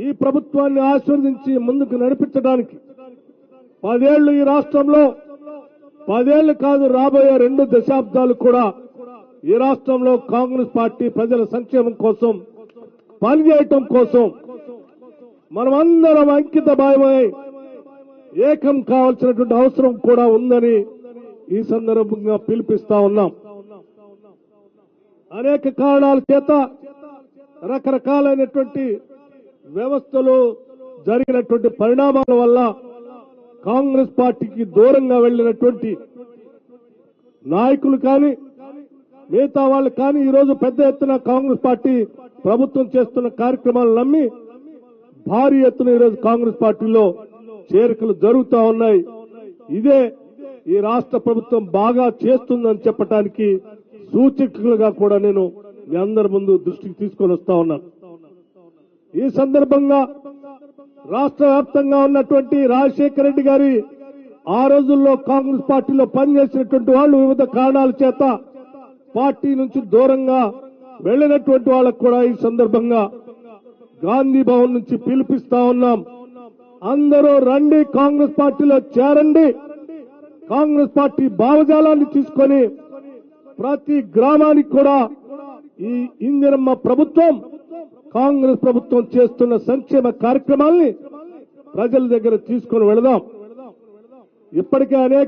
ఈ ప్రభుత్వాన్ని ఆశీర్వదించి ముందుకు నడిపించడానికి 10 ఏళ్లు ఈ రాష్ట్రంలో 10 ఏళ్లు కాదు రాబోయే 2 దశాబ్దాలు కూడా ఈ రాష్ట్రంలో కాంగ్రెస్ పార్టీ ప్రజల సంక్షేమం కోసం పనిచేయటం కోసం మనమందరం అంకిత భావమై ఏకం కావాల్సినటువంటి అవసరం కూడా ఉందని ఈ సందర్భంగా పిలుపిస్తా ఉన్నాం. అనేక కారణాల చేత రకరకాలైనటువంటి వ్యవస్థలో జరిగినటువంటి పరిణామాల వల్ల కాంగ్రెస్ పార్టీకి దూరంగా వెళ్లినటువంటి నాయకులు కానీ మిగతా వాళ్ళు కానీ ఈరోజు పెద్ద ఎత్తున కాంగ్రెస్ పార్టీ ప్రభుత్వం చేస్తున్న కార్యక్రమాలు నమ్మి భారీ ఎత్తున ఈరోజు కాంగ్రెస్ పార్టీలో చేరికలు జరుగుతా ఉన్నాయి. ఇదే ఈ రాష్ట్ర ప్రభుత్వం బాగా చేస్తుందని చెప్పడానికి సూచికలుగా కూడా నేను మీ అందరి ముందు దృష్టికి తీసుకొని వస్తా ఉన్నాను. ఈ సందర్భంగా రాష్ట్ర వ్యాప్తంగా ఉన్నటువంటి రాజశేఖర రెడ్డి గారి ఆ రోజుల్లో కాంగ్రెస్ పార్టీలో పనిచేసినటువంటి వాళ్ళు వివిధ కారణాల చేత పార్టీ నుంచి దూరంగా వెళ్లినటువంటి వాళ్ళకు కూడా ఈ సందర్భంగా గాంధీ భవన్ నుంచి పిలిపిస్తా ఉన్నాం. అందరూ రండి, కాంగ్రెస్ పార్టీలో చేరండి. కాంగ్రెస్ పార్టీ భావజాలాన్ని తీసుకొని ప్రతి గ్రామానికి కూడా ఈ ఇందిరమ్మ ప్రభుత్వం కాంగ్రెస్ ప్రభుత్వం చేస్తున్న సంక్షేమ కార్యక్రమాల్ని ప్రజల దగ్గర తీసుకొని వెళదాం. ఇప్పటికే అనేక